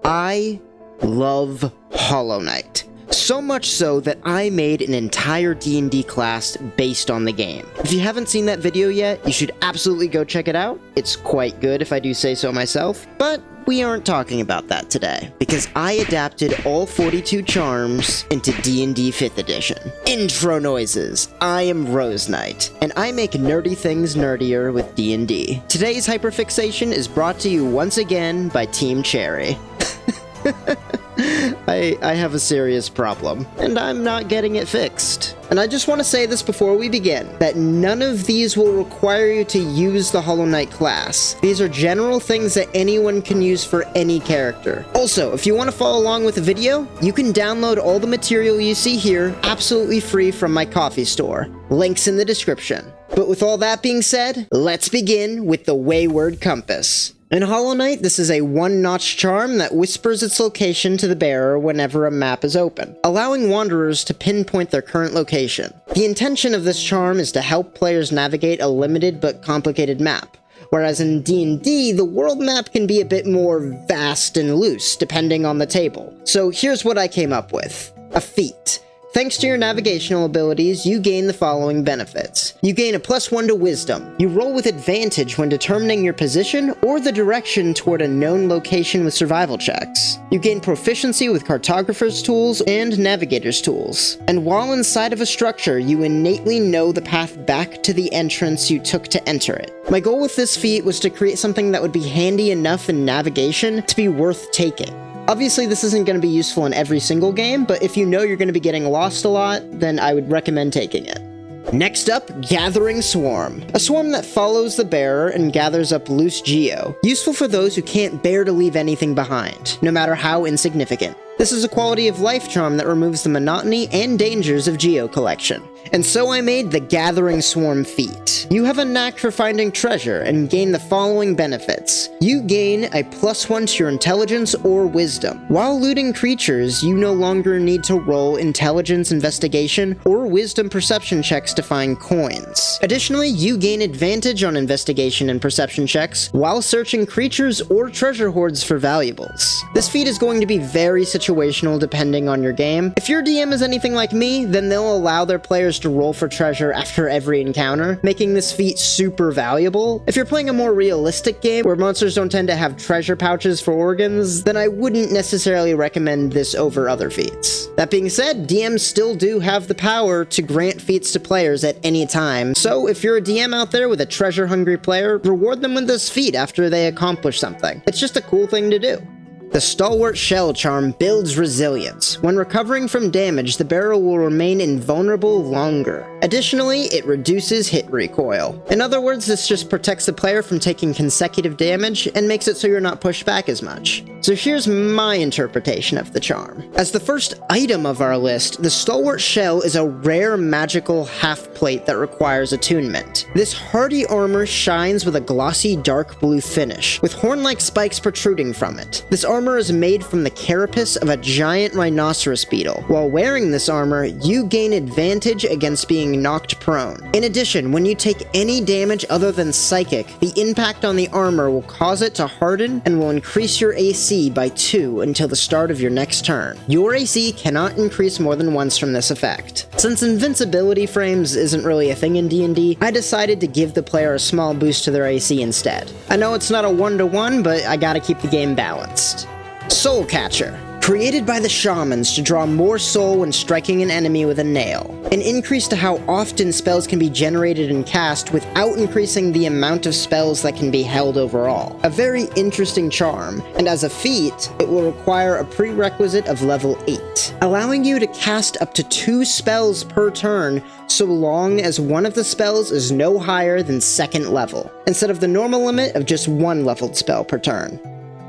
I love Hollow Knight. So much so that I made an entire D&D class based on the game. If you haven't seen that video yet, you should absolutely go check it out. It's quite good if I do say so myself, but we aren't talking about that today, because I adapted all 42 charms into D&D 5th edition. Intro noises. I am Rose Knight, and I make nerdy things nerdier with D&D. Today's hyperfixation is brought to you once again by Team Cherry. I have a serious problem, and I'm not getting it fixed. And I just want to say this before we begin, that none of these will require you to use the Hollow Knight class. These are general things that anyone can use for any character. Also, if you want to follow along with the video, you can download all the material you see here absolutely free from my Ko-fi store. Links in the description. But with all that being said, let's begin with the Wayward Compass. In Hollow Knight, this is a one-notch charm that whispers its location to the bearer whenever a map is open, allowing wanderers to pinpoint their current location. The intention of this charm is to help players navigate a limited but complicated map, whereas in D&D, the world map can be a bit more vast and loose, depending on the table. So here's what I came up with. A feat. Thanks to your navigational abilities, you gain the following benefits. You gain a +1 to Wisdom. You roll with advantage when determining your position or the direction toward a known location with survival checks. You gain proficiency with Cartographer's tools and Navigator's tools. And while inside of a structure, you innately know the path back to the entrance you took to enter it. My goal with this feat was to create something that would be handy enough in navigation to be worth taking. Obviously, this isn't going to be useful in every single game, but if you know you're going to be getting lost a lot, then I would recommend taking it. Next up, Gathering Swarm. A swarm that follows the bearer and gathers up loose geo, useful for those who can't bear to leave anything behind, no matter how insignificant. This is a quality of life charm that removes the monotony and dangers of geo collection. And so I made the Gathering Swarm feat. You have a knack for finding treasure and gain the following benefits. You gain a +1 to your intelligence or wisdom. While looting creatures, you no longer need to roll intelligence investigation or wisdom perception checks to find coins. Additionally, you gain advantage on investigation and perception checks while searching creatures or treasure hoards for valuables. This feat is going to be very situational depending on your game. If your DM is anything like me, then they'll allow their players to roll for treasure after every encounter, making this feat super valuable. If you're playing a more realistic game where monsters don't tend to have treasure pouches for organs, then I wouldn't necessarily recommend this over other feats. That being said, DMs still do have the power to grant feats to players at any time, so if you're a DM out there with a treasure-hungry player, reward them with this feat after they accomplish something. It's just a cool thing to do. The Stalwart Shell charm builds resilience. When recovering from damage, the bearer will remain invulnerable longer. Additionally, it reduces hit recoil. In other words, this just protects the player from taking consecutive damage and makes it so you're not pushed back as much. So here's my interpretation of the charm. As the first item of our list, the Stalwart Shell is a rare magical half-plate that requires attunement. This hardy armor shines with a glossy dark blue finish, with horn-like spikes protruding from it. This armor is made from the carapace of a giant rhinoceros beetle. While wearing this armor, you gain advantage against being knocked prone. In addition, when you take any damage other than psychic, the impact on the armor will cause it to harden and will increase your AC by 2 until the start of your next turn. Your AC cannot increase more than once from this effect. Since invincibility frames isn't really a thing in D&D, I decided to give the player a small boost to their AC instead. I know it's not a 1-to-1, but I gotta keep the game balanced. Soul Catcher. Created by the shamans to draw more soul when striking an enemy with a nail. An increase to how often spells can be generated and cast without increasing the amount of spells that can be held overall. A very interesting charm, and as a feat, it will require a prerequisite of level 8, allowing you to cast up to 2 spells per turn so long as one of the spells is no higher than 2nd level, instead of the normal limit of just 1 leveled spell per turn.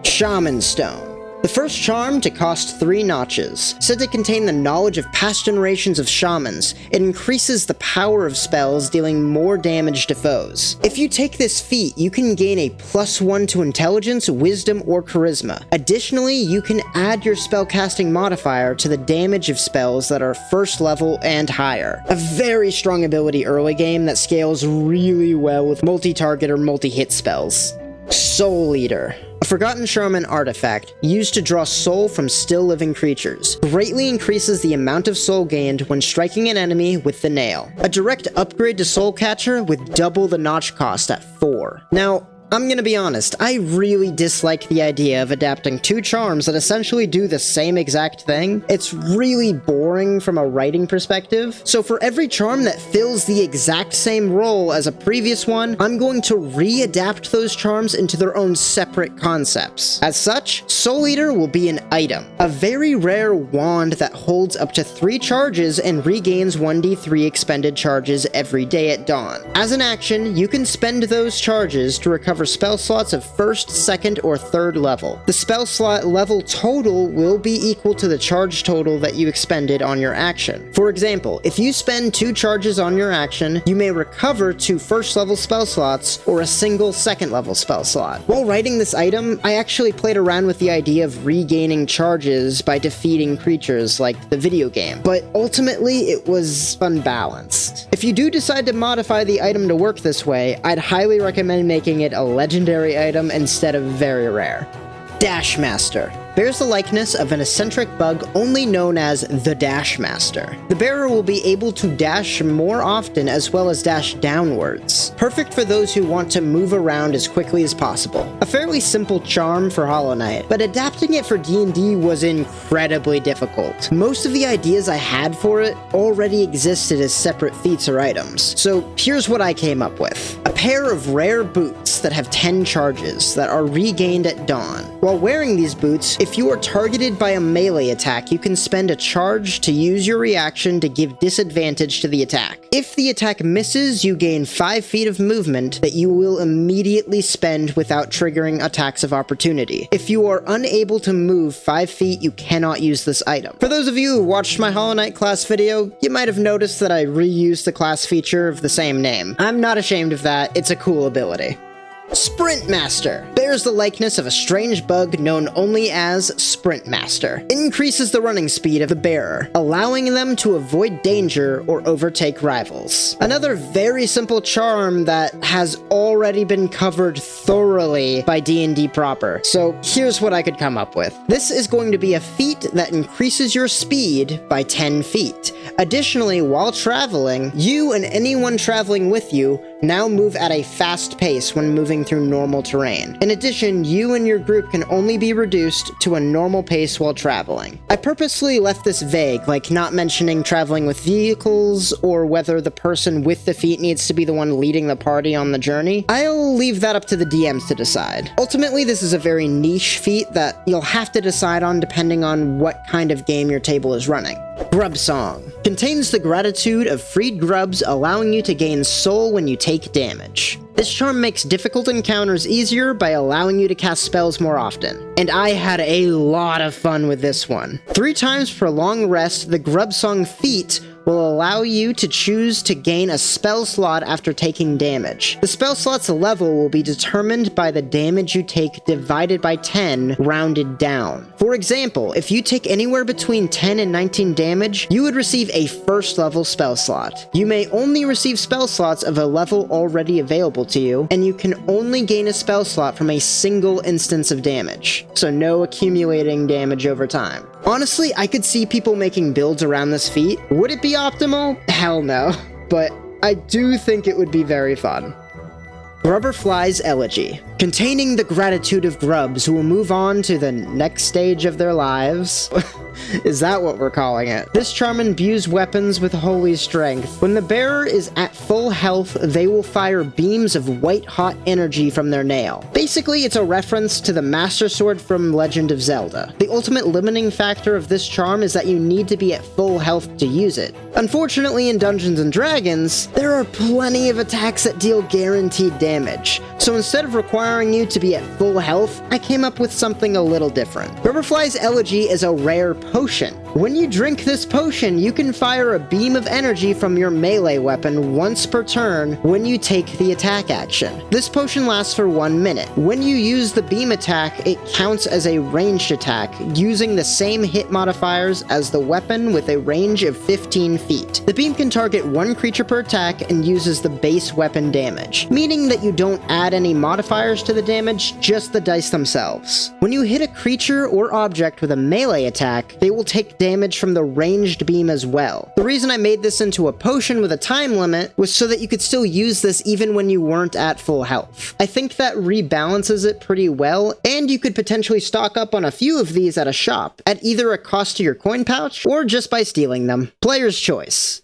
Shaman Stone. The first charm to cost 3 notches. Said to contain the knowledge of past generations of shamans, it increases the power of spells, dealing more damage to foes. If you take this feat, you can gain a +1 to intelligence, wisdom, or charisma. Additionally, you can add your spellcasting modifier to the damage of spells that are 1st level and higher. A very strong ability early game that scales really well with multi-target or multi-hit spells. Soul Eater. a forgotten shaman artifact used to draw soul from still living creatures. Greatly increases the amount of soul gained when striking an enemy with the nail. A direct upgrade to soul catcher with double the notch cost at 4. Now, I'm gonna be honest, I really dislike the idea of adapting 2 charms that essentially do the same exact thing. It's really boring from a writing perspective. So for every charm that fills the exact same role as a previous one, I'm going to readapt those charms into their own separate concepts. As such, Soul Eater will be an item, a very rare wand that holds up to 3 charges and regains 1d3 expended charges every day at dawn. As an action, you can spend those charges to recover spell slots of 1st, 2nd, or 3rd level. The spell slot level total will be equal to the charge total that you expended on your action. For example, if you spend 2 charges on your action, you may recover 2 1st level spell slots or a single 2nd level spell slot. While writing this item, I actually played around with the idea of regaining charges by defeating creatures like the video game, but ultimately it was unbalanced. If you do decide to modify the item to work this way, I'd highly recommend making it a legendary item instead of very rare. Dashmaster bears the likeness of an eccentric bug only known as the Dashmaster. The bearer will be able to dash more often as well as dash downwards, perfect for those who want to move around as quickly as possible. A fairly simple charm for Hollow Knight, but adapting it for D&D was incredibly difficult. Most of the ideas I had for it already existed as separate feats or items, so here's what I came up with. A pair of rare boots that have 10 charges that are regained at dawn. While wearing these boots, if you are targeted by a melee attack, you can spend a charge to use your reaction to give disadvantage to the attack. If the attack misses, you gain 5 feet of movement that you will immediately spend without triggering attacks of opportunity. If you are unable to move 5 feet, you cannot use this item. For those of you who watched my Hollow Knight class video, you might have noticed that I reused the class feature of the same name. I'm not ashamed of that, it's a cool ability. Sprintmaster bears the likeness of a strange bug known only as sprintmaster. Increases the running speed of the bearer, allowing them to avoid danger or overtake rivals. Another very simple charm that has already been covered thoroughly by D&D proper, so here's what I could come up with. This is going to be a feat that increases your speed by 10 feet. Additionally, while traveling, you and anyone traveling with you now move at a fast pace when moving through normal terrain. In addition, you and your group can only be reduced to a normal pace while traveling. I purposely left this vague, like not mentioning traveling with vehicles or whether the person with the feat needs to be the one leading the party on the journey. I'll leave that up to the DMs to decide. Ultimately, this is a very niche feat that you'll have to decide on depending on what kind of game your table is running. Grubsong contains the gratitude of freed grubs, allowing you to gain soul when you take damage. This charm makes difficult encounters easier by allowing you to cast spells more often, and I had a lot of fun with this one. 3 times per long rest, the Grubsong feat will allow you to choose to gain a spell slot after taking damage. The spell slot's level will be determined by the damage you take divided by 10, rounded down. For example, if you take anywhere between 10 and 19 damage, you would receive a 1st level spell slot. You may only receive spell slots of a level already available to you, and you can only gain a spell slot from a single instance of damage, so no accumulating damage over time. Honestly, I could see people making builds around this feat. Would it be optimal? Hell no. But I do think it would be very fun. Grubberfly's Elegy. Containing the gratitude of grubs who will move on to the next stage of their lives. Is that what we're calling it? This charm imbues weapons with holy strength. When the bearer is at full health, they will fire beams of white-hot energy from their nail. Basically, it's a reference to the Master Sword from Legend of Zelda. The ultimate limiting factor of this charm is that you need to be at full health to use it. Unfortunately, in Dungeons & Dragons, there are plenty of attacks that deal guaranteed damage. So instead of requiring you to be at full health, I came up with something a little different. Grubberfly's Elegy is a rare potion. When you drink this potion, you can fire a beam of energy from your melee weapon once per turn when you take the attack action. This potion lasts for 1 minute. When you use the beam attack, it counts as a ranged attack, using the same hit modifiers as the weapon with a range of 15 feet. The beam can target 1 creature per attack and uses the base weapon damage, meaning that you don't add any modifiers to the damage, just the dice themselves. When you hit a creature or object with a melee attack, they will take damage from the ranged beam as well. The reason I made this into a potion with a time limit was so that you could still use this even when you weren't at full health. I think that rebalances it pretty well, and you could potentially stock up on a few of these at a shop, at either a cost to your coin pouch or just by stealing them. Player's choice.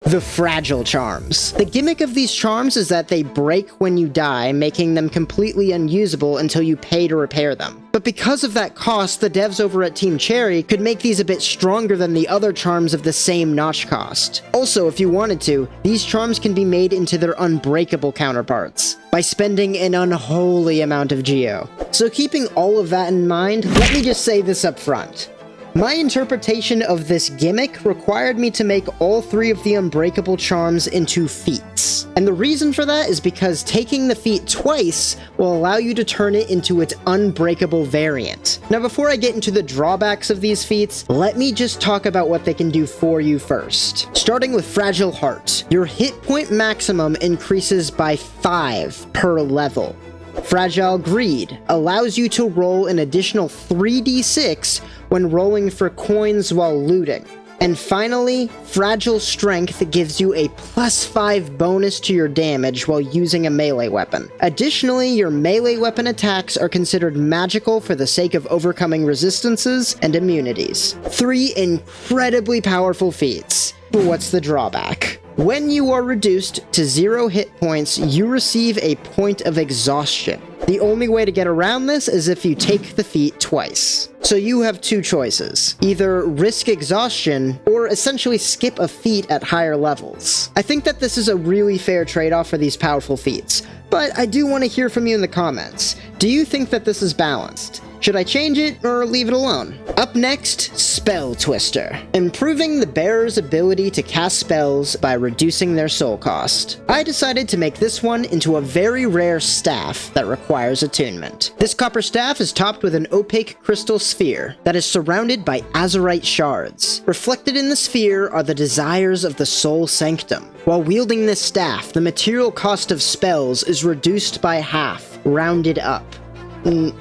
The fragile charms. The gimmick of these charms is that they break when you die, making them completely unusable until you pay to repair them. But because of that cost, the devs over at Team Cherry could make these a bit stronger than the other charms of the same notch cost. Also, if you wanted to, these charms can be made into their unbreakable counterparts by spending an unholy amount of geo. So keeping all of that in mind, let me just say this up front. My interpretation of this gimmick required me to make all 3 of the unbreakable charms into feats. And the reason for that is because taking the feat twice will allow you to turn it into its unbreakable variant. Now before I get into the drawbacks of these feats, let me just talk about what they can do for you first. Starting with Fragile Heart, your hit point maximum increases by 5 per level. Fragile Greed allows you to roll an additional 3d6 when rolling for coins while looting. And finally, Fragile Strength gives you a +5 bonus to your damage while using a melee weapon. Additionally, your melee weapon attacks are considered magical for the sake of overcoming resistances and immunities. 3 incredibly powerful feats. But what's the drawback? When you are reduced to 0 hit points, you receive a point of exhaustion. The only way to get around this is if you take the feat twice. So you have 2 choices. Either risk exhaustion, or essentially skip a feat at higher levels. I think that this is a really fair trade-off for these powerful feats, but I do want to hear from you in the comments. Do you think that this is balanced? Should I change it or leave it alone? Up next, Spell Twister. Improving the bearer's ability to cast spells by reducing their soul cost. I decided to make this one into a very rare staff that requires attunement. This copper staff is topped with an opaque crystal sphere that is surrounded by azurite shards. Reflected in the sphere are the desires of the soul sanctum. While wielding this staff, the material cost of spells is reduced by half, rounded up.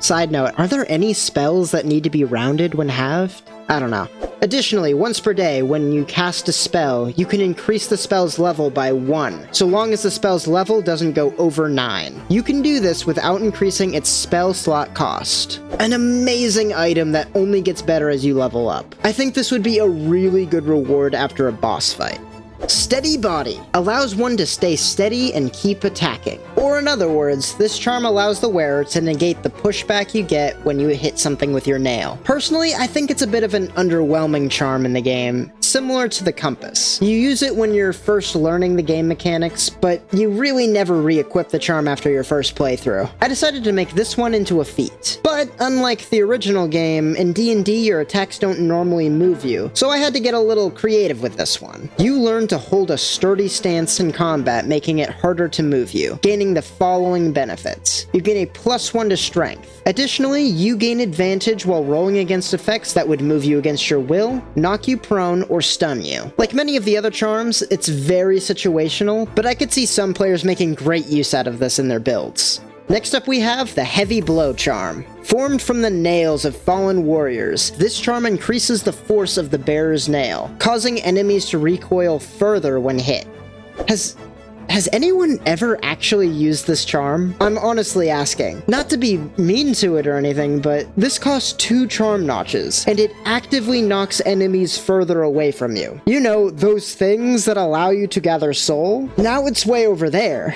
Side note, are there any spells that need to be rounded when halved? I don't know. Additionally, once per day, when you cast a spell, you can increase the spell's level by 1, so long as the spell's level doesn't go over 9. You can do this without increasing its spell slot cost. An amazing item that only gets better as you level up. I think this would be a really good reward after a boss fight. Steady Body allows one to stay steady and keep attacking. Or in other words, this charm allows the wearer to negate the pushback you get when you hit something with your nail. Personally, I think it's a bit of an underwhelming charm in the game, similar to the compass. You use it when you're first learning the game mechanics, but you really never re-equip the charm after your first playthrough. I decided to make this one into a feat. But unlike the original game, in D&D your attacks don't normally move you, so I had to get a little creative with this one. You learn to hold a sturdy stance in combat, making it harder to move you, gaining the following benefits. You gain a +1 to strength. Additionally, you gain advantage while rolling against effects that would move you against your will, knock you prone, or stun you. Like many of the other charms, it's very situational, but I could see some players making great use out of this in their builds. Next up we have the Heavy Blow charm. Formed from the nails of fallen warriors, this charm increases the force of the bearer's nail, causing enemies to recoil further when hit. Has anyone ever actually used this charm? I'm honestly asking. Not to be mean to it or anything, but this costs 2 charm notches, and it actively knocks enemies further away from you. You know, those things that allow you to gather soul? Now it's way over there.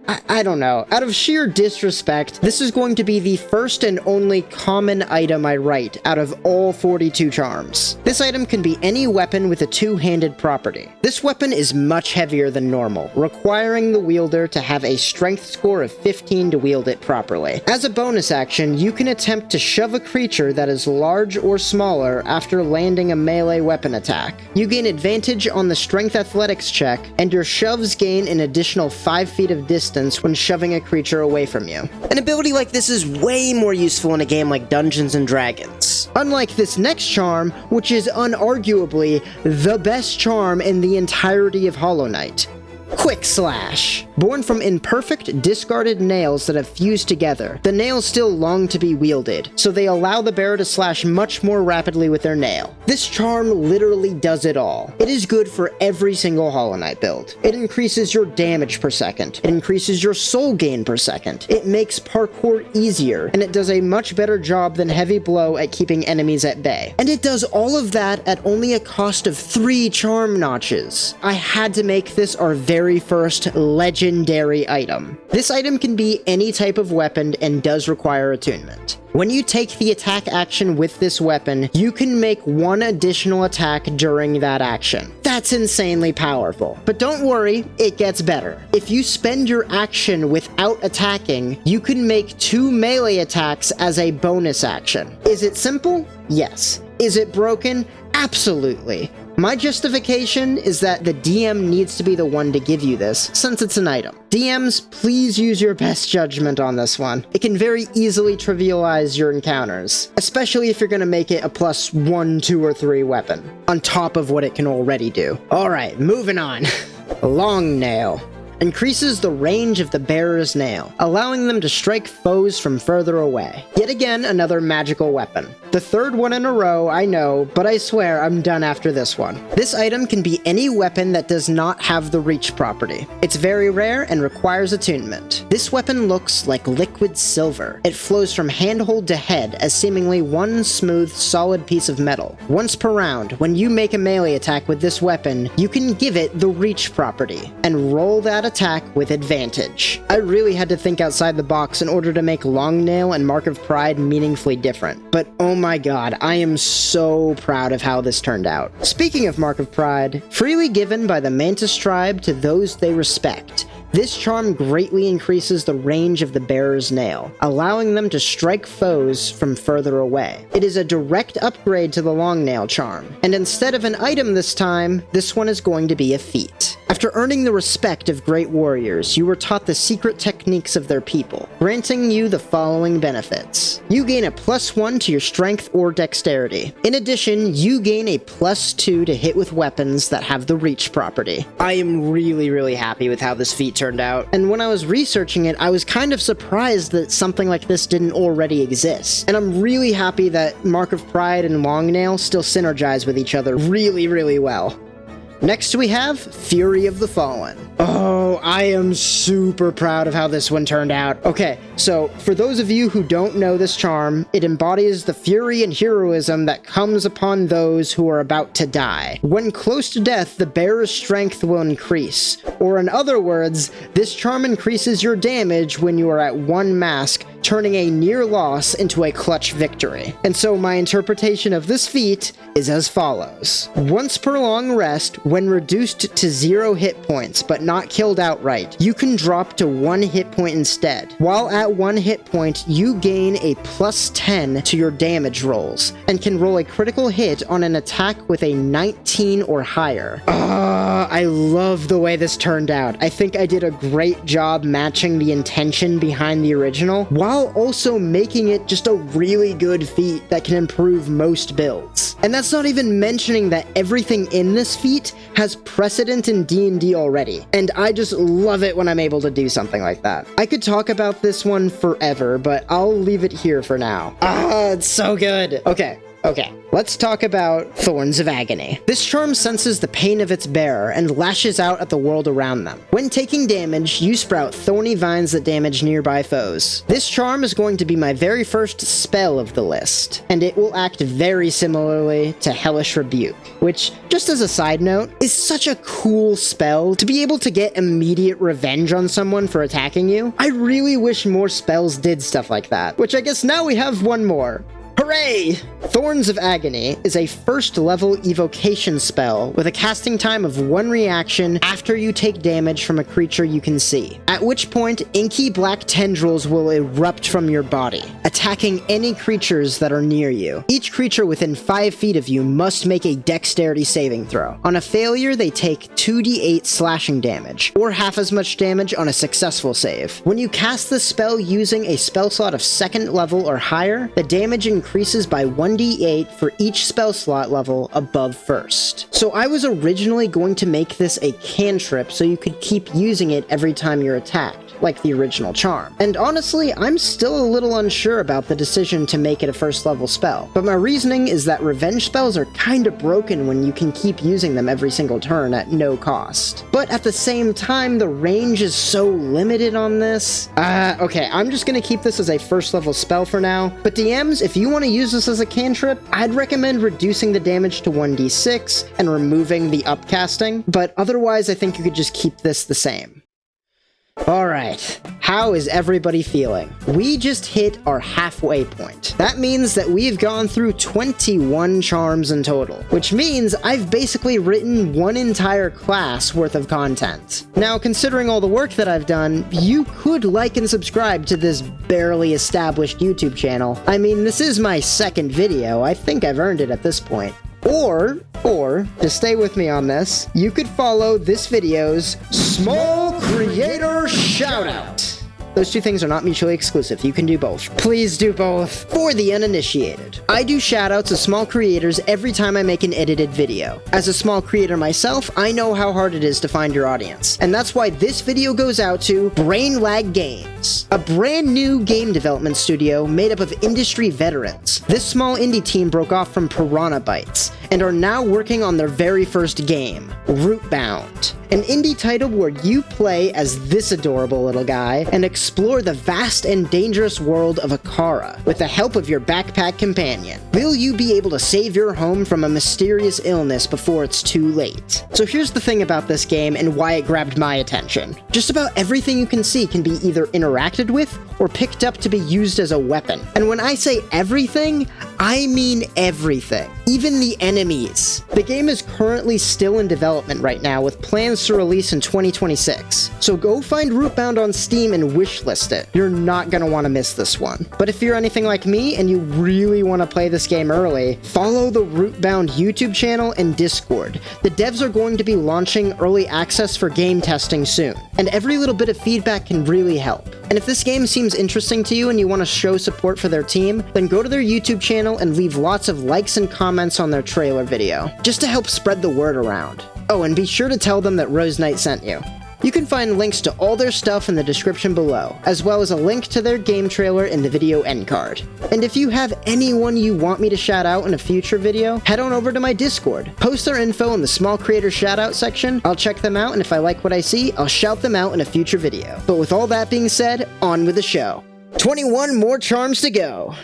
I don't know. Out of sheer disrespect, this is going to be the first and only common item I write out of all 42 charms. This item can be any weapon with a two-handed property. This weapon is much heavier than normal, requiring the wielder to have a strength score of 15 to wield it properly. As a bonus action, you can attempt to shove a creature that is large or smaller after landing a melee weapon attack. You gain advantage on the strength athletics check, and your shoves gain an additional 5 feet of distance when shoving a creature away from you. An ability like this is way more useful in a game like Dungeons & Dragons. Unlike this next charm, which is unarguably the best charm in the entirety of Hollow Knight. Quick Slash. Born from imperfect, discarded nails that have fused together, the nails still long to be wielded, so they allow the bearer to slash much more rapidly with their nail. This charm literally does it all. It is good for every single Hollow Knight build. It increases your damage per second. It increases your soul gain per second. It makes parkour easier, and it does a much better job than Heavy Blow at keeping enemies at bay. And it does all of that at only a cost of 3 charm notches. I had to make this our very first legendary item. This item can be any type of weapon and does require attunement. When you take the attack action with this weapon, you can make 1 additional attack during that action. That's insanely powerful. But don't worry, it gets better. If you spend your action without attacking, you can make 2 melee attacks as a bonus action. Is it simple? Yes. Is it broken? Absolutely. My justification is that the DM needs to be the one to give you this, since it's an item. DMs, please use your best judgment on this one. It can very easily trivialize your encounters, especially if you're going to make it a +1, 2, or 3 weapon, on top of what it can already do. Alright, moving on. Longnail. Increases the range of the bearer's nail, allowing them to strike foes from further away. Yet again, another magical weapon. The third one in a row, I know, but I swear I'm done after this one. This item can be any weapon that does not have the reach property. It's very rare and requires attunement. This weapon looks like liquid silver. It flows from handhold to head as seemingly one smooth, solid piece of metal. Once per round, when you make a melee attack with this weapon, you can give it the reach property, and roll that attack with advantage. I really had to think outside the box in order to make Longnail and Mark of Pride meaningfully different, but oh my god, I am so proud of how this turned out. Speaking of Mark of Pride, freely given by the Mantis tribe to those they respect, this charm greatly increases the range of the bearer's nail, allowing them to strike foes from further away. It is a direct upgrade to the Longnail charm, and instead of an item this time, this one is going to be a feat. After earning the respect of great warriors, you were taught the secret techniques of their people, granting you the following benefits. You gain a +1 to your strength or dexterity. In addition, you gain a +2 to hit with weapons that have the reach property. I am really happy with how this feat turned out, and when I was researching it, I was kind of surprised that something like this didn't already exist. And I'm really happy that Mark of Pride and Longnail still synergize with each other really well. Next we have Fury of the Fallen. Oh, I am super proud of how this one turned out. Okay, so for those of you who don't know this charm, it embodies the fury and heroism that comes upon those who are about to die. When close to death, the bearer's strength will increase. Or in other words, this charm increases your damage when you are at 1 mask, turning a near loss into a clutch victory. And so my interpretation of this feat is as follows. Once per long rest, when reduced to 0 hit points but not killed outright, you can drop to 1 hit point instead. While at 1 hit point, you gain a +10 to your damage rolls, and can roll a critical hit on an attack with a 19 or higher. I love the way this turned out. I think I did a great job matching the intention behind the original, while also making it just a really good feat that can improve most builds. And that's not even mentioning that everything in this feat has precedent in D&D already, and I just love it when I'm able to do something like that. I could talk about this one forever, but I'll leave it here for now. It's so good! Okay. Okay, let's talk about Thorns of Agony. This charm senses the pain of its bearer and lashes out at the world around them. When taking damage, you sprout thorny vines that damage nearby foes. This charm is going to be my very first spell of the list, and it will act very similarly to Hellish Rebuke, which, just as a side note, is such a cool spell to be able to get immediate revenge on someone for attacking you. I really wish more spells did stuff like that, which I guess now we have one more. Hooray! Thorns of Agony is a first level evocation spell with a casting time of 1 reaction after you take damage from a creature you can see, at which point inky black tendrils will erupt from your body, attacking any creatures that are near you. Each creature within 5 feet of you must make a dexterity saving throw. On a failure, they take 2d8 slashing damage, or half as much damage on a successful save. When you cast this spell using a spell slot of 2nd level or higher, the damage increases by 1d8 for each spell slot level above 1st. So I was originally going to make this a cantrip so you could keep using it every time you're attacked, like the original charm. And honestly, I'm still a little unsure about the decision to make it a 1st level spell, but my reasoning is that revenge spells are kinda broken when you can keep using them every single turn at no cost. But at the same time, the range is so limited on this. Okay, I'm just gonna keep this as a 1st level spell for now, but DMs, if you want to use this as a cantrip, I'd recommend reducing the damage to 1d6 and removing the upcasting, but otherwise I think you could just keep this the same. Alright, how is everybody feeling? We just hit our halfway point. That means that we've gone through 21 charms in total, which means I've basically written one entire class worth of content. Now, considering all the work that I've done, you could like and subscribe to this barely established YouTube channel. I mean, this is my 2nd video. I think I've earned it at this point. Or, to stay with me on this, you could follow this video's small creator shoutout. Those two things are not mutually exclusive. You can do both. Please do both. For the uninitiated, I do shoutouts to small creators every time I make an edited video. As a small creator myself, I know how hard it is to find your audience. And that's why this video goes out to Brain Lag Games, a brand new game development studio made up of industry veterans. This small indie team broke off from Piranha Bytes and are now working on their very first game, Rootbound, an indie title where you play as this adorable little guy and explore the vast and dangerous world of Akara with the help of your backpack companion. Will you be able to save your home from a mysterious illness before it's too late? So here's the thing about this game and why it grabbed my attention. Just about everything you can see can be either interacted with or picked up to be used as a weapon. And when I say everything, I mean everything. Even the enemies. The game is currently still in development right now with plans to release in 2026. So go find Rootbound on Steam and wishlist it. You're not gonna want to miss this one. But if you're anything like me and you really want to play this game early, follow the Rootbound YouTube channel and Discord. The devs are going to be launching early access for game testing soon, and every little bit of feedback can really help. And if this game seems interesting to you and you want to show support for their team, then go to their YouTube channel and leave lots of likes and comments on their trailer video, just to help spread the word around. Oh, and be sure to tell them that Rose Knight sent you. You can find links to all their stuff in the description below, as well as a link to their game trailer in the video end card. And if you have anyone you want me to shout out in a future video, head on over to my Discord. Post their info in the small creator shoutout section, I'll check them out, and if I like what I see, I'll shout them out in a future video. But with all that being said, on with the show. 21 more charms to go.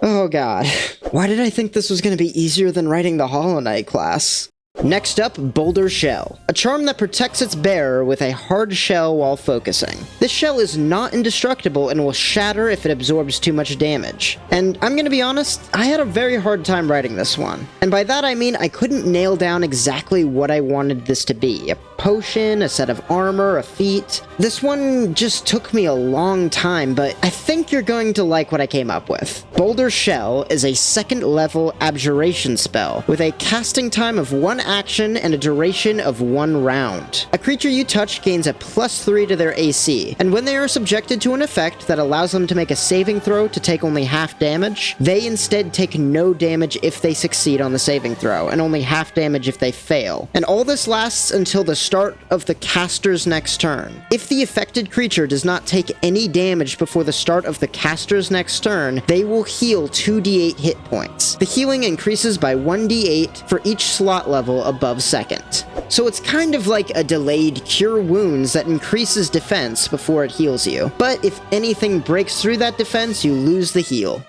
Oh god. Why did I think this was going to be easier than writing the Hollow Knight class? Next up, Boulder Shell, a charm that protects its bearer with a hard shell while focusing. This shell is not indestructible and will shatter if it absorbs too much damage. And I'm gonna be honest, I had a very hard time writing this one. And by that I mean I couldn't nail down exactly what I wanted this to be. A potion, a set of armor, a feat. This one just took me a long time, but I think you're going to like what I came up with. Boulder Shell is a 2nd level abjuration spell with a casting time of 1 action and a duration of 1 round. A creature you touch gains a +3 to their AC, and when they are subjected to an effect that allows them to make a saving throw to take only half damage, they instead take no damage if they succeed on the saving throw, and only half damage if they fail. And all this lasts until the start of the caster's next turn. If the affected creature does not take any damage before the start of the caster's next turn, they will heal 2d8 hit points. The healing increases by 1d8 for each slot level above second. So it's kind of like a delayed cure wounds that increases defense before it heals you. But if anything breaks through that defense, you lose the heal.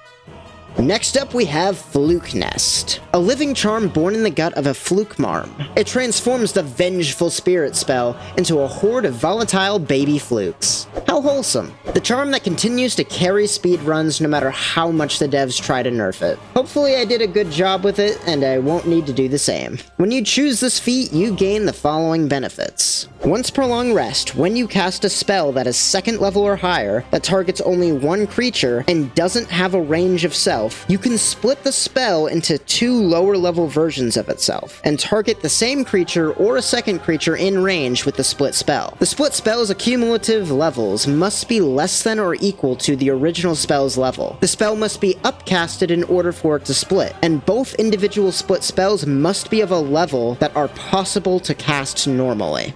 Next up, we have Flukenest, a living charm born in the gut of a flukemarm. It transforms the Vengeful Spirit spell into a horde of volatile baby flukes. How wholesome. The charm that continues to carry speed runs no matter how much the devs try to nerf it. Hopefully I did a good job with it, and I won't need to do the same. When you choose this feat, you gain the following benefits. Once per long rest, when you cast a spell that is 2nd level or higher, that targets only one creature, and doesn't have a range of self, you can split the spell into 2 lower level versions of itself, and target the same creature or a second creature in range with the split spell. The split spell's accumulative levels must be less than or equal to the original spell's level. The spell must be upcasted in order for it to split, and both individual split spells must be of a level that are possible to cast normally.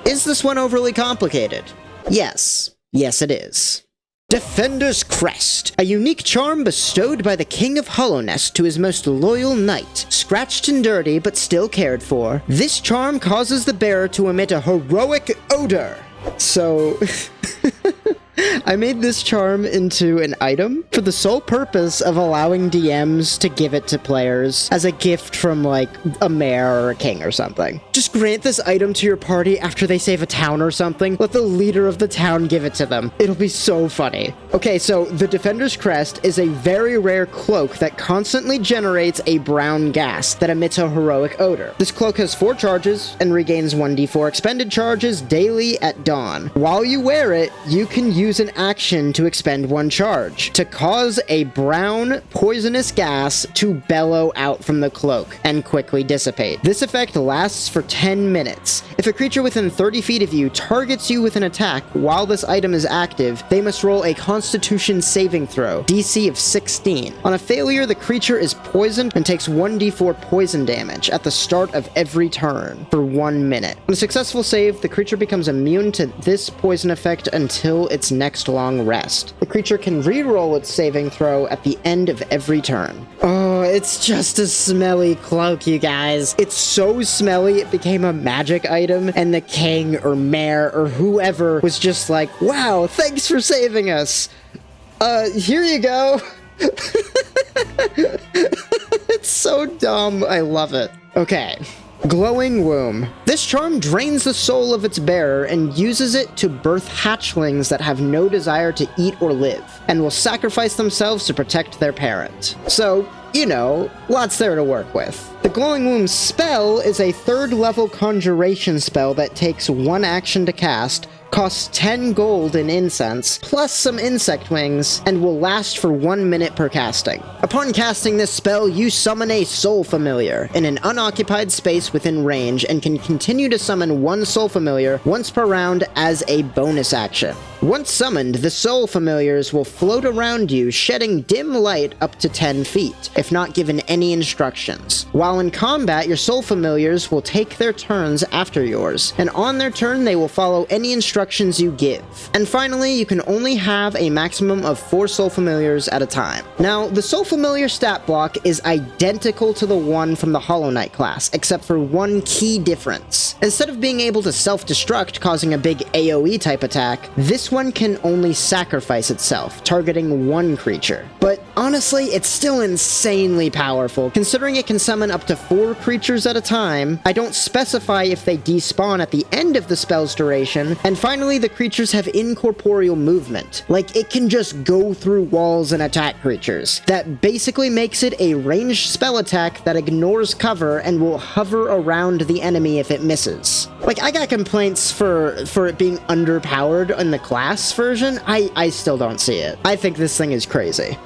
Is this one overly complicated? Yes. Yes, it is. Defender's Crest, a unique charm bestowed by the King of Hollownest to his most loyal knight. Scratched and dirty, but still cared for, this charm causes the bearer to emit a heroic odor. So... I made this charm into an item for the sole purpose of allowing DMs to give it to players as a gift from, like, a mayor or a king or something. Just grant this item to your party after they save a town or something. Let the leader of the town give it to them. It'll be so funny. Okay, so the Defender's Crest is a very rare cloak that constantly generates a brown gas that emits a heroic odor. This cloak has 4 charges and regains 1d4 expended charges daily at dawn. While you wear it, you can use an action to expend 1 charge to cause a brown, poisonous gas to bellow out from the cloak and quickly dissipate. This effect lasts for 10 minutes. If a creature within 30 feet of you targets you with an attack while this item is active, they must roll a Constitution saving throw, DC of 16. On a failure, the creature is poisoned and takes 1d4 poison damage at the start of every turn for 1 minute. On a successful save, the creature becomes immune to this poison effect until its next long rest. The creature can re-roll its saving throw at the end of every turn. Oh, it's just a smelly cloak, you guys. It's so smelly it became a magic item, and the king or mayor or whoever was just like, wow, thanks for saving us. Here you go. It's so dumb. I love it. Okay. Glowing Womb. This charm drains the soul of its bearer and uses it to birth hatchlings that have no desire to eat or live, and will sacrifice themselves to protect their parent. So, you know, lots there to work with. The Glowing Womb spell is a 3rd level conjuration spell that takes 1 action to cast, costs 10 gold in incense, plus some insect wings, and will last for 1 minute per casting. Upon casting this spell, you summon a soul familiar in an unoccupied space within range, and can continue to summon 1 soul familiar once per round as a bonus action. Once summoned, the soul familiars will float around you, shedding dim light up to 10 feet, if not given any instructions. While in combat, your soul familiars will take their turns after yours, and on their turn they will follow any instructions you give. And finally, you can only have a maximum of 4 soul familiars at a time. Now, the soul familiar stat block is identical to the one from the Hollow Knight class, except for one key difference. Instead of being able to self-destruct, causing a big AoE type attack, this one can only sacrifice itself, targeting 1 creature. But honestly, it's still insanely powerful, considering it can summon up to 4 creatures at a time. I don't specify if they despawn at the end of the spell's duration, and finally, the creatures have incorporeal movement. Like, it can just go through walls and attack creatures. That basically makes it a ranged spell attack that ignores cover and will hover around the enemy if it misses. Like, I got complaints for it being underpowered in the class version. I still don't see it. I think this thing is crazy.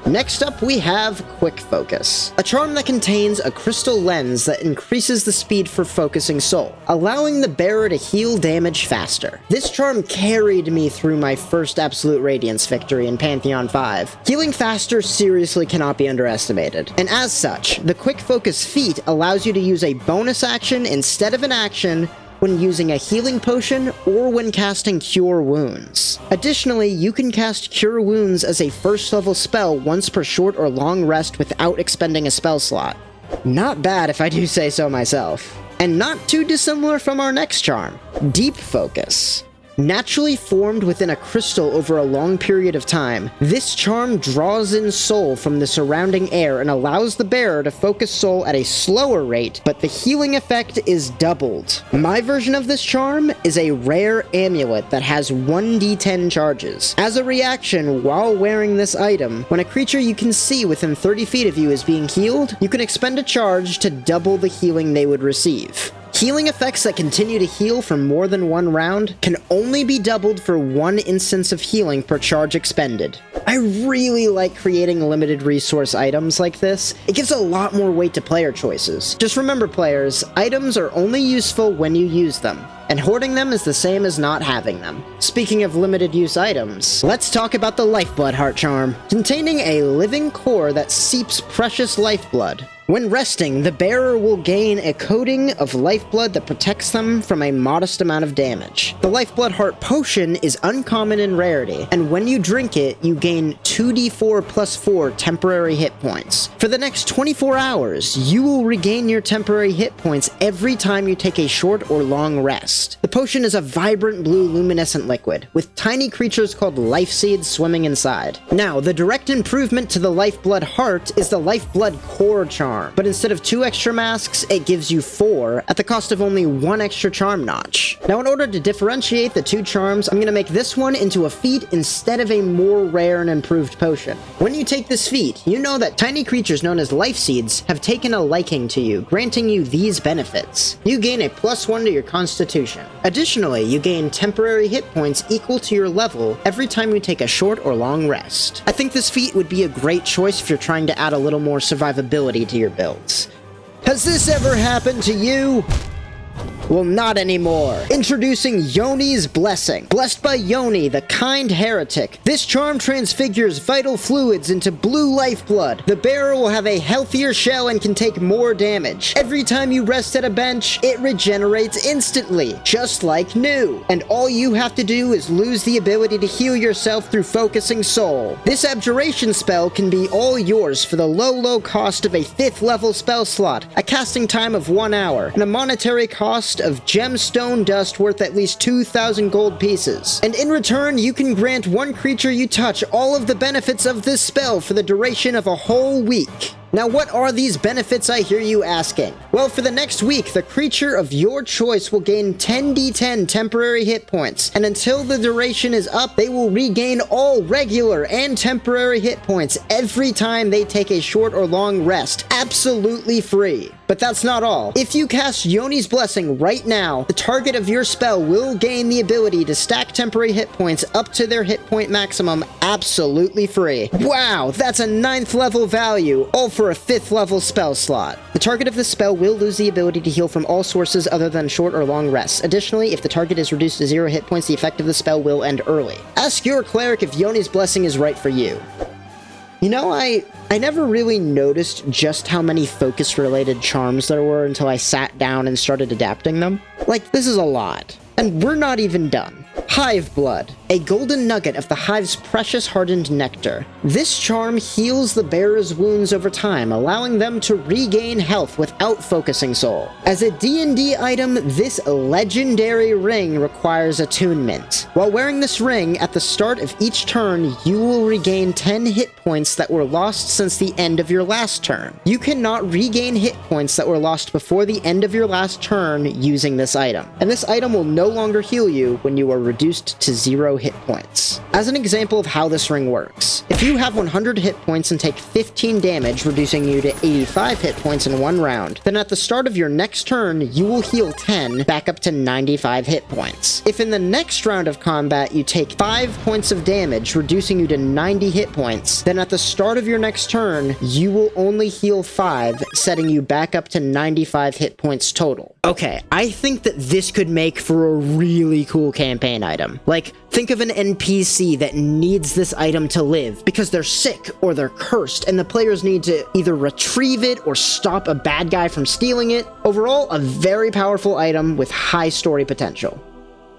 Next up, we have Quick Focus, a charm that contains a crystal lens that increases the speed for focusing soul, allowing the bearer to heal damage faster. This charm carried me through my first Absolute Radiance victory in Pantheon 5. Healing faster seriously cannot be underestimated, and as such, the Quick Focus feat allows you to use a bonus action instead of an action when using a healing potion, or when casting Cure Wounds. Additionally, you can cast Cure Wounds as a first level spell once per short or long rest without expending a spell slot. Not bad if I do say so myself. And not too dissimilar from our next charm, Deep Focus. Naturally formed within a crystal over a long period of time, this charm draws in soul from the surrounding air and allows the bearer to focus soul at a slower rate, but the healing effect is doubled. My version of this charm is a rare amulet that has 1d10 charges. As a reaction, while wearing this item, when a creature you can see within 30 feet of you is being healed, you can expend a charge to double the healing they would receive. Healing effects that continue to heal for more than one round can only be doubled for one instance of healing per charge expended. I really like creating limited resource items like this. It gives a lot more weight to player choices. Just remember, players, items are only useful when you use them, and hoarding them is the same as not having them. Speaking of limited use items, let's talk about the Lifeblood Heart Charm, containing a living core that seeps precious lifeblood. When resting, the bearer will gain a coating of lifeblood that protects them from a modest amount of damage. The Lifeblood Heart Potion is uncommon in rarity, and when you drink it, you gain 2d4 plus 4 temporary hit points. For the next 24 hours, you will regain your temporary hit points every time you take a short or long rest. The potion is a vibrant blue luminescent liquid, with tiny creatures called life seeds swimming inside. Now, the direct improvement to the Lifeblood Heart is the Lifeblood Core Charm. But instead of 2 extra masks, it gives you 4 at the cost of only 1 extra charm notch. Now, in order to differentiate the 2 charms, I'm going to make this one into a feat instead of a more rare and improved potion. When you take this feat, you know that tiny creatures known as life seeds have taken a liking to you, granting you these benefits. You gain a +1 to your constitution. Additionally, you gain temporary hit points equal to your level every time you take a short or long rest. I think this feat would be a great choice if you're trying to add a little more survivability to your builds. Has this ever happened to you? Well, not anymore. Introducing Yoni's Blessing. Blessed by Joni, the kind heretic, this charm transfigures vital fluids into blue lifeblood. The bearer will have a healthier shell and can take more damage. Every time you rest at a bench, it regenerates instantly, just like new. And all you have to do is lose the ability to heal yourself through focusing soul. This abjuration spell can be all yours for the low cost of a 5th level spell slot, a casting time of 1 hour, and a monetary cost of gemstone dust worth at least 2,000 gold pieces. And in return, you can grant one creature you touch all of the benefits of this spell for the duration of a whole week. Now, what are these benefits, I hear you asking? Well, for the next week, the creature of your choice will gain 10d10 temporary hit points, and until the duration is up, they will regain all regular and temporary hit points every time they take a short or long rest, absolutely free. But that's not all. If you cast Yoni's Blessing right now, the target of your spell will gain the ability to stack temporary hit points up to their hit point maximum absolutely free. Wow, that's a 9th level value, all for a 5th level spell slot. The target of this spell will lose the ability to heal from all sources other than short or long rests. Additionally, if the target is reduced to 0 hit points, the effect of the spell will end early. Ask your cleric if Yoni's Blessing is right for you. You know, I never really noticed just how many focus-related charms there were until I sat down and started adapting them. Like, this is a lot. And we're not even done. Hiveblood, a golden nugget of the hive's precious hardened nectar. This charm heals the bearer's wounds over time, allowing them to regain health without focusing soul. As a D&D item, this legendary ring requires attunement. While wearing this ring, at the start of each turn, you will regain 10 hit points that were lost since the end of your last turn. You cannot regain hit points that were lost before the end of your last turn using this item. And this item will no longer heal you when you are reduced to 0 hit points. As an example of how this ring works, if you have 100 hit points and take 15 damage, reducing you to 85 hit points in 1 round, then at the start of your next turn, you will heal 10 back up to 95 hit points. If in the next round of combat you take 5 points of damage, reducing you to 90 hit points, then at the start of your next turn, you will only heal 5, setting you back up to 95 hit points total. Okay, I think that this could make for a really cool campaign item. Like, think of an NPC that needs this item to live because they're sick or they're cursed, and the players need to either retrieve it or stop a bad guy from stealing it. Overall, a very powerful item with high story potential.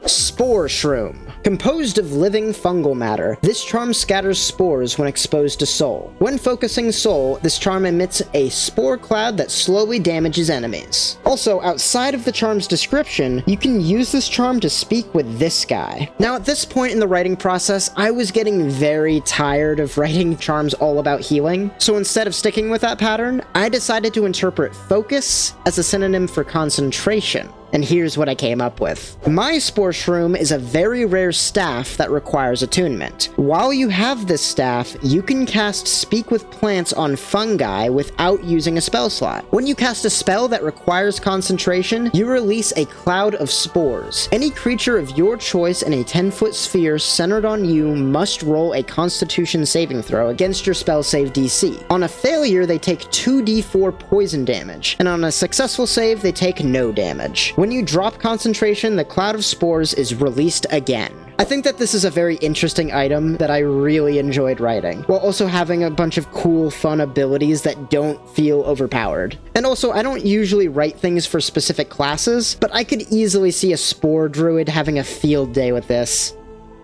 Spore Shroom. Composed of living fungal matter, this charm scatters spores when exposed to soul. When focusing soul, this charm emits a spore cloud that slowly damages enemies. Also, outside of the charm's description, you can use this charm to speak with this guy. Now, at this point in the writing process, I was getting very tired of writing charms all about healing, so instead of sticking with that pattern, I decided to interpret focus as a synonym for concentration. And here's what I came up with. My Spore Shroom is a very rare staff that requires attunement. While you have this staff, you can cast Speak with Plants on fungi without using a spell slot. When you cast a spell that requires concentration, you release a cloud of spores. Any creature of your choice in a 10-foot sphere centered on you must roll a Constitution saving throw against your spell save DC. On a failure, they take 2d4 poison damage, and on a successful save, they take no damage. When you drop concentration, the cloud of spores is released again. I think that this is a very interesting item that I really enjoyed writing, while also having a bunch of cool, fun abilities that don't feel overpowered. And also, I don't usually write things for specific classes, but I could easily see a spore druid having a field day with this.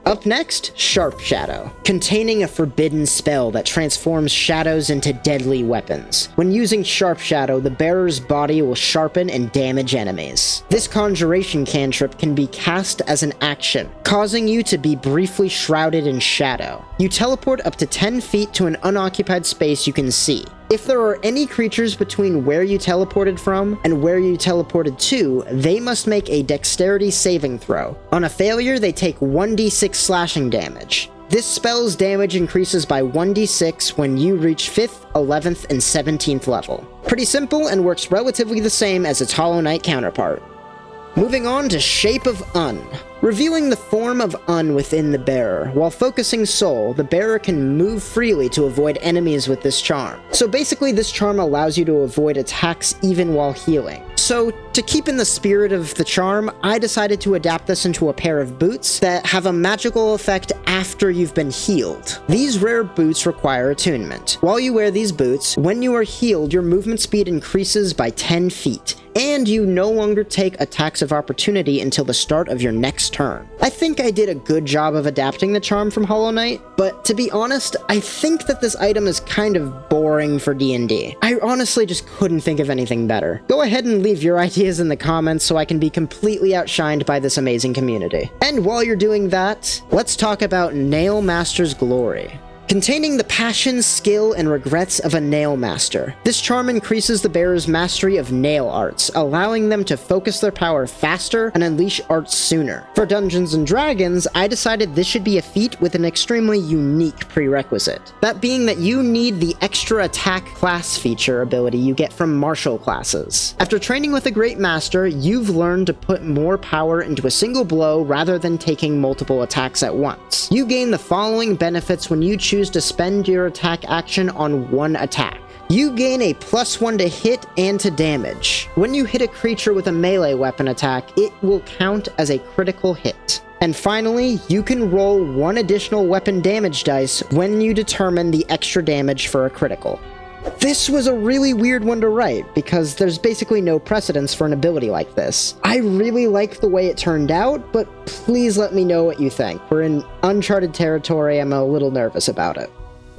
Up next, Sharp Shadow, containing a forbidden spell that transforms shadows into deadly weapons. When using Sharp Shadow, the bearer's body will sharpen and damage enemies. This conjuration cantrip can be cast as an action, causing you to be briefly shrouded in shadow. You teleport up to 10 feet to an unoccupied space you can see. If there are any creatures between where you teleported from and where you teleported to, they must make a dexterity saving throw. On a failure, they take 1d6 slashing damage. This spell's damage increases by 1d6 when you reach 5th, 11th, and 17th level. Pretty simple and works relatively the same as its Hollow Knight counterpart. Moving on to Shape of Un. Revealing the form of Un within the bearer. While focusing soul, the bearer can move freely to avoid enemies with this charm. So basically, this charm allows you to avoid attacks even while healing. So, to keep in the spirit of the charm, I decided to adapt this into a pair of boots that have a magical effect after you've been healed. These rare boots require attunement. While you wear these boots, when you are healed, your movement speed increases by 10 feet, and you no longer take attacks of opportunity until the start of your next turn. I think I did a good job of adapting the charm from Hollow Knight, but to be honest, I think that this item is kind of boring for D&D. I honestly just couldn't think of anything better. Go ahead and leave your ideas in the comments so I can be completely outshined by this amazing community. And while you're doing that, let's talk about Nailmaster's Glory. Containing the passion, skill, and regrets of a nailmaster. This charm increases the bearer's mastery of nail arts, allowing them to focus their power faster and unleash arts sooner. For Dungeons & Dragons, I decided this should be a feat with an extremely unique prerequisite. That being that you need the extra attack class feature ability you get from martial classes. After training with a great master, you've learned to put more power into a single blow rather than taking multiple attacks at once. You gain the following benefits when you choose to spend your attack action on one attack. You gain a +1 to hit and to damage. When you hit a creature with a melee weapon attack, it will count as a critical hit. And finally, you can roll 1 additional weapon damage dice when you determine the extra damage for a critical. This was a really weird one to write, because there's basically no precedence for an ability like this. I really like the way it turned out, but please let me know what you think. We're in uncharted territory, I'm a little nervous about it.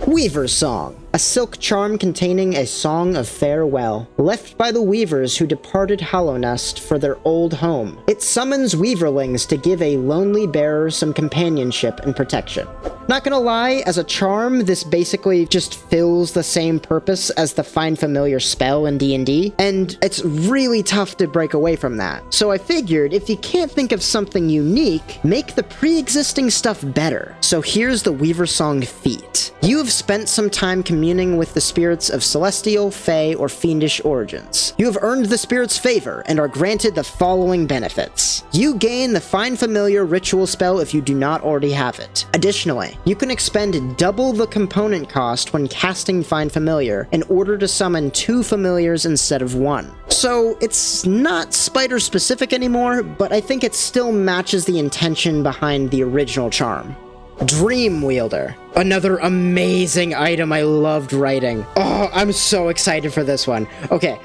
Weaversong. A silk charm containing a song of farewell, left by the weavers who departed Hollownest for their old home. It summons weaverlings to give a lonely bearer some companionship and protection. Not gonna lie, as a charm, this basically just fills the same purpose as the Find Familiar spell in D&D, and it's really tough to break away from that. So I figured, if you can't think of something unique, make the pre-existing stuff better. So here's the Weaversong feat. You have spent some time communicating communing with the spirits of celestial, fey, or fiendish origins. You have earned the spirit's favor and are granted the following benefits. You gain the Find Familiar ritual spell if you do not already have it. Additionally, you can expend double the component cost when casting Find Familiar in order to summon 2 familiars instead of 1. So it's not spider specific anymore, but I think it still matches the intention behind the original charm. Dream Wielder. Another amazing item I loved writing. Oh, I'm so excited for this one. Okay.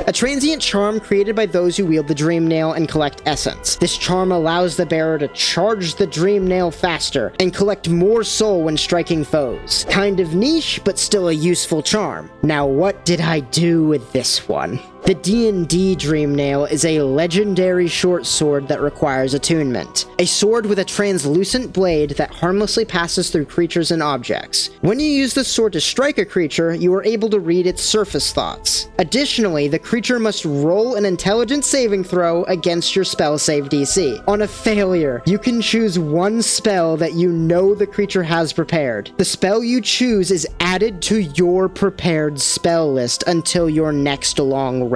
A transient charm created by those who wield the dream nail and collect essence. This charm allows the bearer to charge the dream nail faster and collect more soul when striking foes. Kind of niche, but still a useful charm. Now, what did I do with this one? The D&D Dream Nail is a legendary short sword that requires attunement. A sword with a translucent blade that harmlessly passes through creatures and objects. When you use the sword to strike a creature, you are able to read its surface thoughts. Additionally, the creature must roll an intelligence saving throw against your spell save DC. On a failure, you can choose one spell that you know the creature has prepared. The spell you choose is added to your prepared spell list until your next long rest.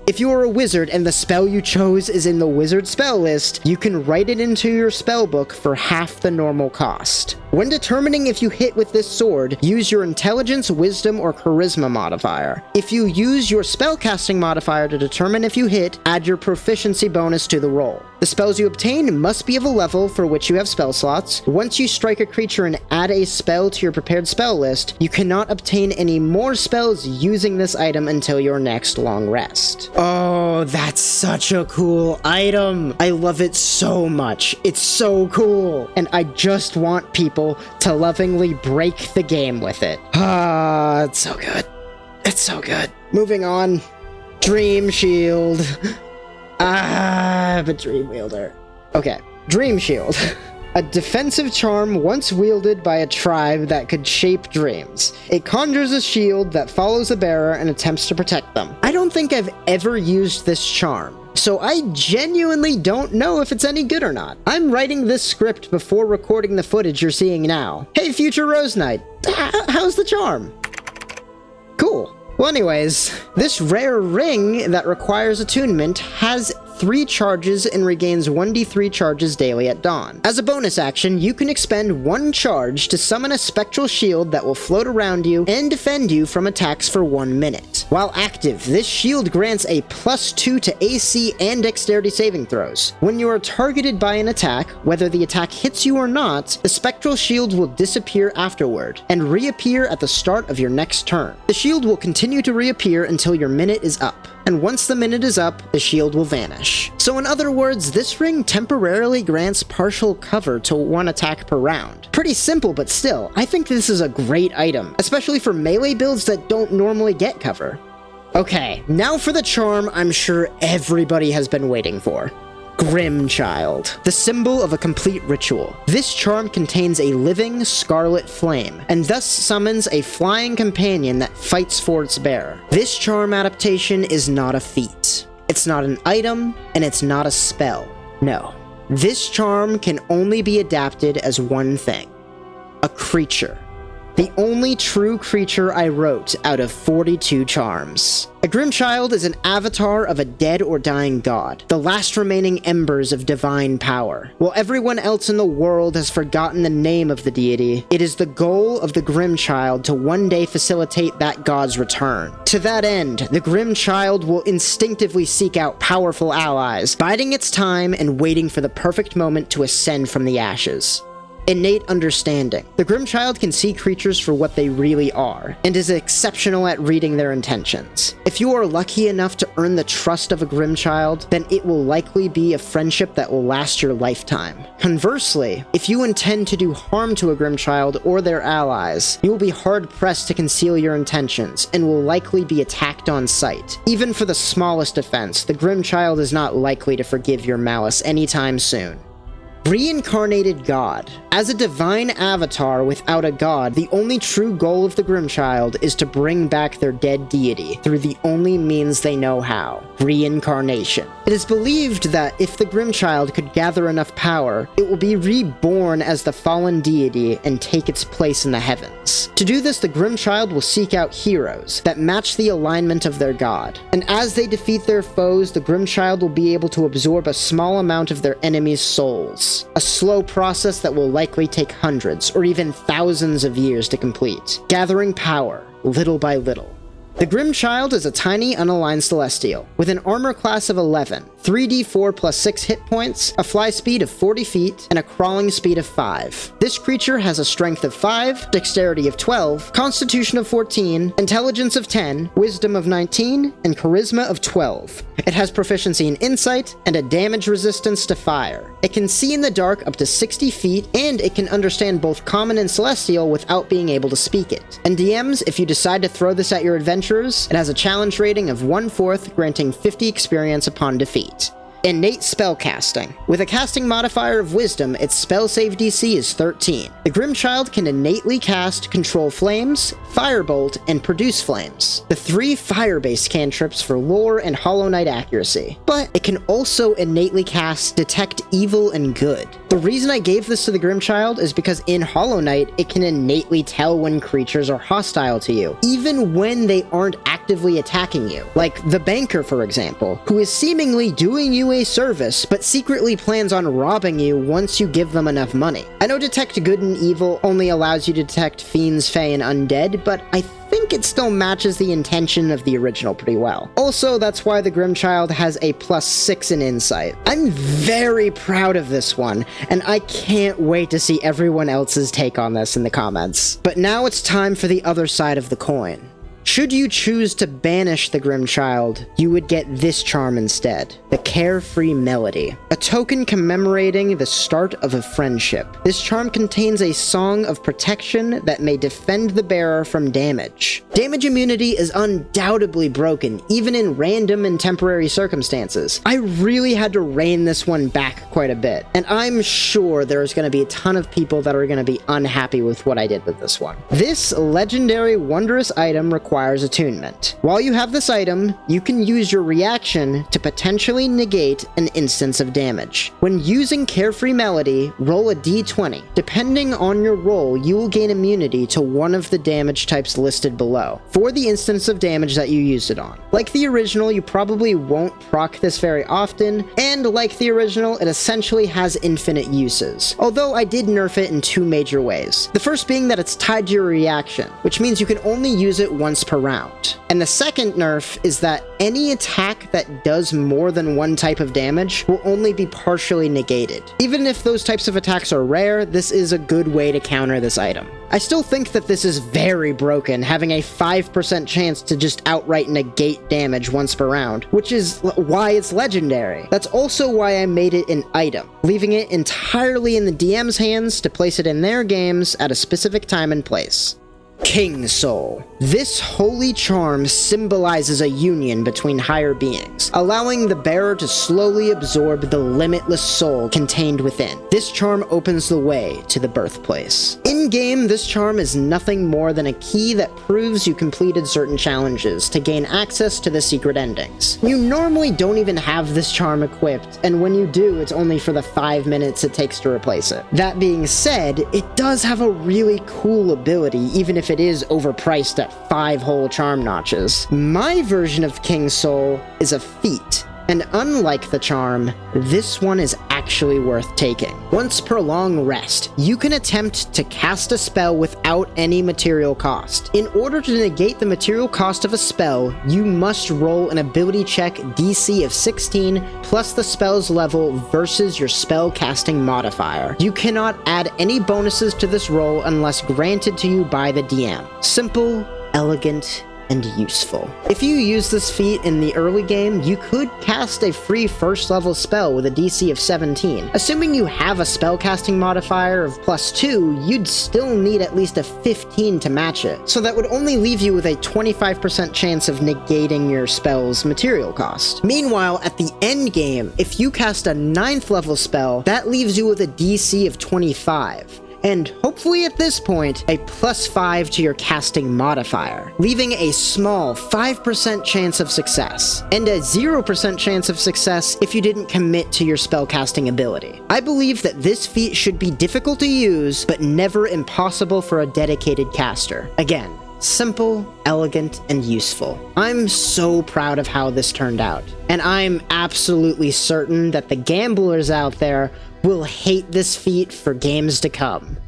If you are a wizard and the spell you chose is in the wizard spell list, you can write it into your spell book for half the normal cost. When determining if you hit with this sword, use your intelligence, wisdom, or charisma modifier. If you use your spellcasting modifier to determine if you hit, add your proficiency bonus to the roll. The spells you obtain must be of a level for which you have spell slots. Once you strike a creature and add a spell to your prepared spell list, you cannot obtain any more spells using this item until your next long rest. Oh, that's such a cool item. I love it so much. It's so cool. And I just want people to lovingly break the game with it. Ah, it's so good. It's so good. Moving on. Dream Shield. But Dream Wielder. Okay, Dream Shield. A defensive charm once wielded by a tribe that could shape dreams. It conjures a shield that follows the bearer and attempts to protect them. I don't think I've ever used this charm, so I genuinely don't know if it's any good or not. I'm writing this script before recording the footage you're seeing now. Hey, future Rose Knight, how's the charm? Cool. Well, anyways, this rare ring that requires attunement has 3 charges and regains 1d3 charges daily at dawn. As a bonus action, you can expend 1 charge to summon a spectral shield that will float around you and defend you from attacks for 1 minute. While active, this shield grants a +2 to AC and dexterity saving throws. When you are targeted by an attack, whether the attack hits you or not, the spectral shield will disappear afterward and reappear at the start of your next turn. The shield will continue to reappear until your minute is up, and once the minute is up, the shield will vanish. So in other words, this ring temporarily grants partial cover to 1 attack per round. Pretty simple, but still, I think this is a great item, especially for melee builds that don't normally get cover. Okay, now for the charm I'm sure everybody has been waiting for. Grimmchild, the symbol of a complete ritual. This charm contains a living scarlet flame, and thus summons a flying companion that fights for its bearer. This charm adaptation is not a feat. It's not an item, and it's not a spell. No. This charm can only be adapted as one thing. A creature. The only true creature I wrote out of 42 charms. A Grimmchild is an avatar of a dead or dying god, the last remaining embers of divine power. While everyone else in the world has forgotten the name of the deity, it is the goal of the Grimmchild to one day facilitate that god's return. To that end, the Grimmchild will instinctively seek out powerful allies, biding its time and waiting for the perfect moment to ascend from the ashes. Innate understanding. The Grimmchild can see creatures for what they really are, and is exceptional at reading their intentions. If you are lucky enough to earn the trust of a Grimmchild, then it will likely be a friendship that will last your lifetime. Conversely, if you intend to do harm to a Grimmchild or their allies, you will be hard-pressed to conceal your intentions, and will likely be attacked on sight. Even for the smallest offense, the Grimmchild is not likely to forgive your malice anytime soon. Reincarnated God. As a divine avatar without a god, the only true goal of the Grimmchild is to bring back their dead deity through the only means they know how: reincarnation. It is believed that if the Grimmchild could gather enough power, it will be reborn as the fallen deity and take its place in the heavens. To do this, the Grimmchild will seek out heroes that match the alignment of their god. And as they defeat their foes, the Grimmchild will be able to absorb a small amount of their enemies' souls. A slow process that will likely take hundreds or even thousands of years to complete, gathering power little by little. The Grimmchild is a tiny, unaligned celestial, with an armor class of 11, 3d4 plus 6 hit points, a fly speed of 40 feet, and a crawling speed of 5. This creature has a strength of 5, dexterity of 12, constitution of 14, intelligence of 10, wisdom of 19, and charisma of 12. It has proficiency in insight, and a damage resistance to fire. It can see in the dark up to 60 feet, and it can understand both common and celestial without being able to speak it. And DMs, if you decide to throw this at your adventure, it has a challenge rating of 1/4, granting 50 experience upon defeat. Innate spellcasting. With a casting modifier of wisdom, its spell save DC is 13. The Grimmchild can innately cast Control Flames, Firebolt, and Produce Flames, the 3 fire-based cantrips for lore and Hollow Knight accuracy. But it can also innately cast Detect Evil and Good. The reason I gave this to the Grimmchild is because in Hollow Knight, it can innately tell when creatures are hostile to you, even when they aren't actively attacking you. Like the Banker, for example, who is seemingly doing you a service, but secretly plans on robbing you once you give them enough money. I know Detect Good and Evil only allows you to detect fiends, fae, and undead, but I think it still matches the intention of the original pretty well. Also, that's why the Grimmchild has a +6 in insight. I'm very proud of this one, and I can't wait to see everyone else's take on this in the comments. But now it's time for the other side of the coin. Should you choose to banish the Grimmchild, you would get this charm instead, the Carefree Melody, a token commemorating the start of a friendship. This charm contains a song of protection that may defend the bearer from damage. Damage immunity is undoubtedly broken, even in random and temporary circumstances. I really had to rein this one back quite a bit, and I'm sure there's going to be a ton of people that are going to be unhappy with what I did with this one. This legendary wondrous item requires attunement. While you have this item, you can use your reaction to potentially negate an instance of damage. When using Carefree Melody, roll a d20. Depending on your roll, you will gain immunity to one of the damage types listed below, for the instance of damage that you used it on. Like the original, you probably won't proc this very often, and like the original, it essentially has infinite uses. Although I did nerf it in 2 major ways. The first being that it's tied to your reaction, which means you can only use it once per round. And the second nerf is that any attack that does more than one type of damage will only be partially negated. Even if those types of attacks are rare, this is a good way to counter this item. I still think that this is very broken, having a 5% chance to just outright negate damage once per round, which is why it's legendary. That's also why I made it an item, leaving it entirely in the DM's hands to place it in their games at a specific time and place. Kingsoul. This holy charm symbolizes a union between higher beings, allowing the bearer to slowly absorb the limitless soul contained within. This charm opens the way to the birthplace. In-game, this charm is nothing more than a key that proves you completed certain challenges to gain access to the secret endings. You normally don't even have this charm equipped, and when you do, it's only for the 5 minutes it takes to replace it. That being said, it does have a really cool ability, even if it is overpriced at 5 whole charm notches. My version of Kingsoul is a feat, and unlike the charm, this one is actually worth taking. Once per long rest, you can attempt to cast a spell without any material cost. In order to negate the material cost of a spell, you must roll an ability check DC of 16 plus the spell's level versus your spell casting modifier. You cannot add any bonuses to this roll unless granted to you by the DM. Simple, elegant, and useful. If you use this feat in the early game, you could cast a free first level spell with a DC of 17. Assuming you have a spellcasting modifier of +2, you'd still need at least a 15 to match it, so that would only leave you with a 25% chance of negating your spell's material cost. Meanwhile, at the end game, if you cast a 9th level spell, that leaves you with a DC of 25. And hopefully at this point, a +5 to your casting modifier, leaving a small 5% chance of success, and a 0% chance of success if you didn't commit to your spellcasting ability. I believe that this feat should be difficult to use, but never impossible for a dedicated caster. Again, simple, elegant, and useful. I'm so proud of how this turned out, and I'm absolutely certain that the gamblers out there will hate this feat for games to come.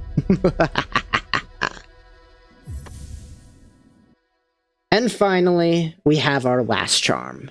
And finally, we have our last charm,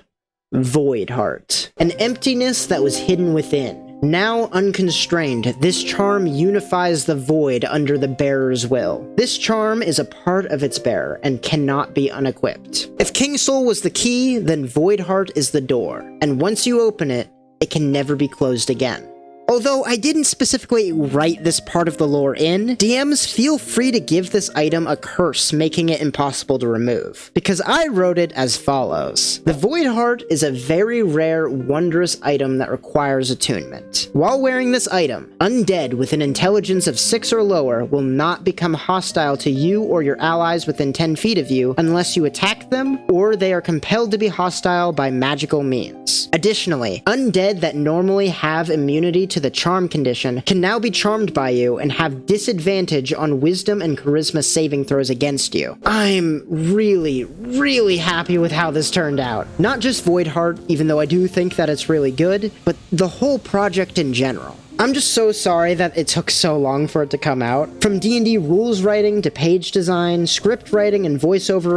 Void Heart, an emptiness that was hidden within. Now unconstrained, this charm unifies the void under the bearer's will. This charm is a part of its bearer and cannot be unequipped. If kingsoul was the key, then Void Heart is the door, and once you open it, it can never be closed again. Although I didn't specifically write this part of the lore in, DMs feel free to give this item a curse, making it impossible to remove, because I wrote it as follows. The Void Heart is a very rare, wondrous item that requires attunement. While wearing this item, undead with an intelligence of 6 or lower will not become hostile to you or your allies within 10 feet of you unless you attack them, or they are compelled to be hostile by magical means. Additionally, undead that normally have immunity to the charm condition can now be charmed by you and have disadvantage on wisdom and charisma saving throws against you. I'm really happy with how this turned out. Not just Void Heart, even though I do think that it's really good, but the whole project in general. I'm just so sorry that it took so long for it to come out. From D&D rules writing to page design, script writing and voiceover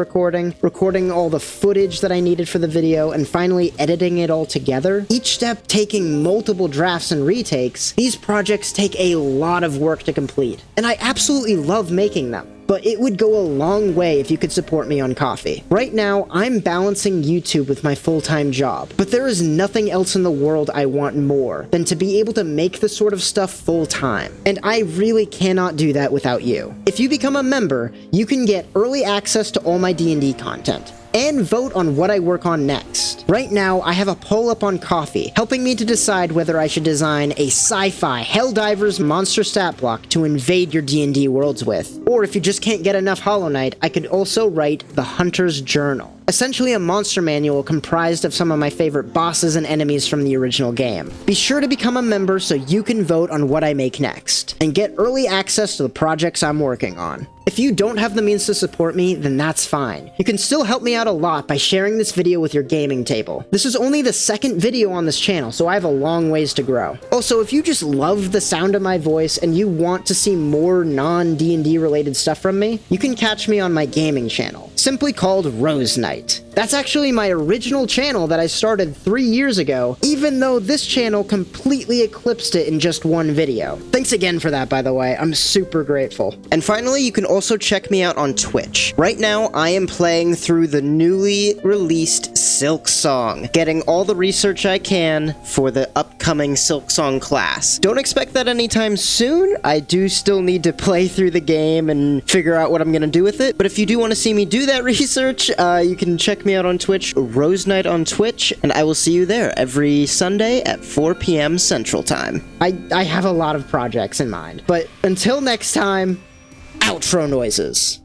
recording all the footage that I needed for the video, and finally editing it all together. Each step taking multiple drafts and retakes, these projects take a lot of work to complete, and I absolutely love making them. But it would go a long way if you could support me on Kofi. Right now, I'm balancing YouTube with my full-time job, but there is nothing else in the world I want more than to be able to make this sort of stuff full-time. And I really cannot do that without you. If you become a member, you can get early access to all my D&D content, and vote on what I work on next. Right now, I have a poll up on Kofi, helping me to decide whether I should design a sci-fi Helldivers monster stat block to invade your D&D worlds with. Or if you just can't get enough Hollow Knight, I could also write the Hunter's Journal, essentially a monster manual comprised of some of my favorite bosses and enemies from the original game. Be sure to become a member so you can vote on what I make next, and get early access to the projects I'm working on. If you don't have the means to support me, then that's fine. You can still help me out a lot by sharing this video with your gaming table. This is only the second video on this channel, so I have a long ways to grow. Also, if you just love the sound of my voice and you want to see more non-D&D related stuff from me, you can catch me on my gaming channel, simply called Rose Knight. That's actually my original channel that I started 3 years ago, even though this channel completely eclipsed it in just one video. Thanks again for that, by the way. I'm super grateful. And finally, you can also check me out on Twitch. Right now, I am playing through the newly released Silksong, getting all the research I can for the upcoming Silksong class. Don't expect that anytime soon. I do still need to play through the game and figure out what I'm gonna do with it, but if you do want to see me do that research, you can check me out on Twitch, Rose Knight on Twitch, and I will see you there every Sunday at 4 p.m. Central Time. I have a lot of projects in mind, but until next time, outro noises.